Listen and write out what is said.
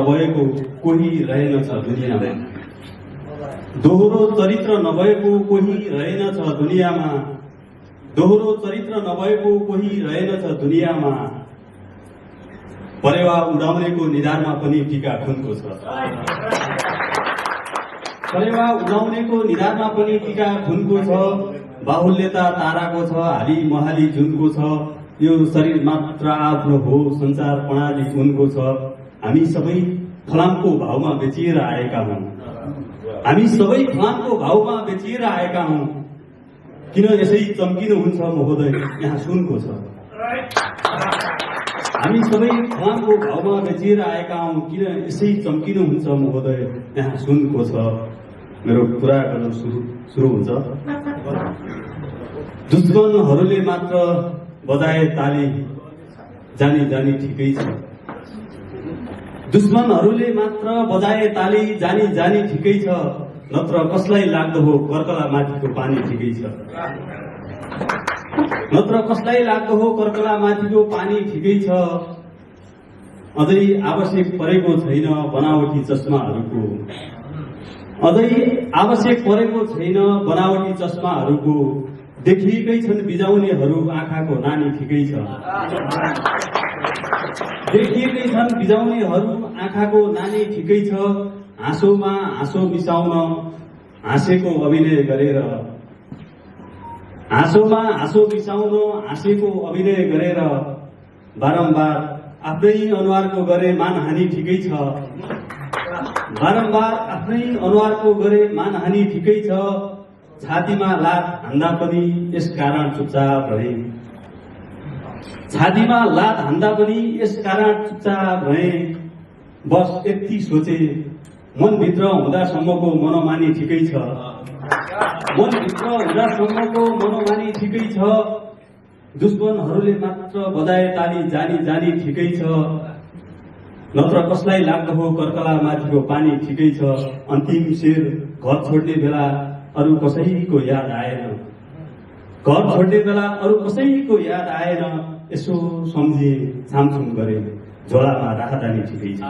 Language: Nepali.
नभएको कोही रहेनछ दुनियाँमा। दोहोरो चरित्र नभएको कोही रहेनछ दुनियाँमा। दोहोरो चरित्र नभएको कोही रहेनछ दुनियाँमा। परेवा उडाउनेको निधारमा पनि टीका खुनको छ। परेवा उडाउनेको निधारमा पनि टीका खुनको छ। बाहुल्यता ताराको छ, हाली महाली जुनको छ। यो शरीर मात्र आफ्नो हो, संसार प्रणाली उनको छ। हामी सबै फलामको भावमा बेचिएर आएका हौं। हामी सबै फलामको भावमा बेचिएर आएका हौं। किन यसै चम्किनुहुन्छ महोदय, यहाँ सुनको छ। हामी सबै फलामको भावमा बेचिएर आएका हौं। किन यसै चम्किनुहुन्छ महोदय, यहाँ सुनको छ। मेरो कुरा गर्न सुरु हुन्छ। दुश्मनहरूले मात्र बजाए ताली, जानी जानी ठिकै छ। दुश्मनहरूले मात्र बजाए ताली, जानी जानी ठिकै छ। नत्र कसलाई लाग्दो हो कर्कला माथिको पानी ठिकै छ। नत्र कसलाई लाग्दो हो कर्कला माथिको पानी ठिकै छ। अझै आवश्यक परेको छैन बनावटी चस्माहरूको। अझै आवश्यक परेको छैन बनावटी चस्माहरूको। देखिएकै छन् बिजाउनेहरू आँखाको नानी ठिकै छ। देखिएकै छन् बिजाउनेहरू आँखाको नानी ठिकै छ। हाँसोमा हाँसो मिसाउन हाँसेको अभिनय गरेर। हाँसोमा हाँसो मिसाउन हाँसेको अभिनय गरेर। बारम्बार आफ्नै अनुहारको गरे मानहानि ठिकै छ। बारम्बार आफ्नै अनुहारको गरे मानहानि ठिकै छ। छातीमा लात हान्दा पनि यस कारण चुपचाप रहे। छातीमा लात हान्दा पनि यस कारण चुपचाप रहे। बस यति सोचे, मनभित्र हुँदासम्मको मनोमानी ठिकै छ। मनभित्र हुँदासम्मको मनोमानी ठिकै छ। दुश्मनहरूले मात्र बजाए ताली, जानी जानी ठिकै छ। नत्र कसलाई लाग्दो हो कर्कला माथिको पानी ठिकै छ। अन्तिम शेर घर छोड्ने बेला अरू कसैको याद आएन। घर छोड्ने बेला अरू कसैको याद आएन। यसो सम्झे, छामछुम गरे, झोलामा राखदानी ठिकै छ।